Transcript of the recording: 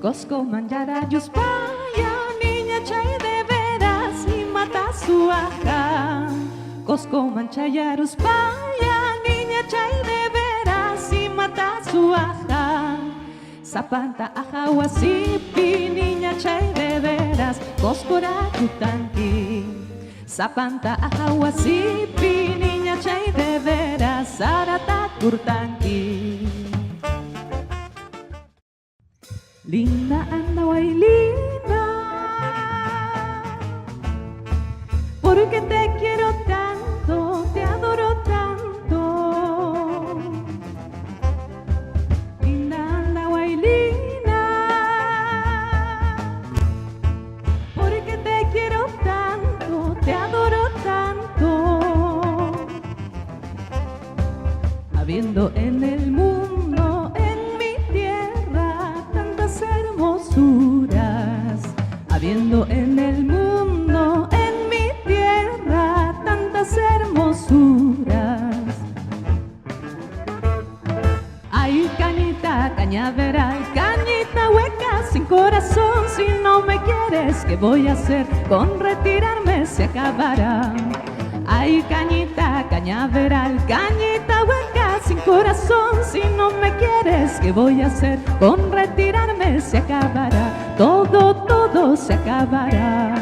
Cosco manjara yuspaya, niña chay de veras y mata su aja. Cosco manchaya yuspaya, niña chay de veras y mata su aja. Zapanta aja wasipi, niña chay de veras, coscora kutanki. Zapanta aja wasipi, niña chay de veras, sarata kurtanki. Linda anda linda, porque te quiero tanto, te adoro tanto. Linda anda linda, porque te quiero tanto, te adoro tanto. Habiendo en el mundo, en mi tierra, tantas hermosuras, habiendo en el mundo, en mi tierra, tantas hermosuras. Ay, cañita, cañaveral, cañita hueca, sin corazón, si no me quieres, ¿qué voy a hacer? Con retirarme se acabará. Ay, cañita, cañaveral, cañita hueca, sin corazón, si no me quieres, ¿qué voy a hacer? Con retirarme se acabará, todo, todo se acabará.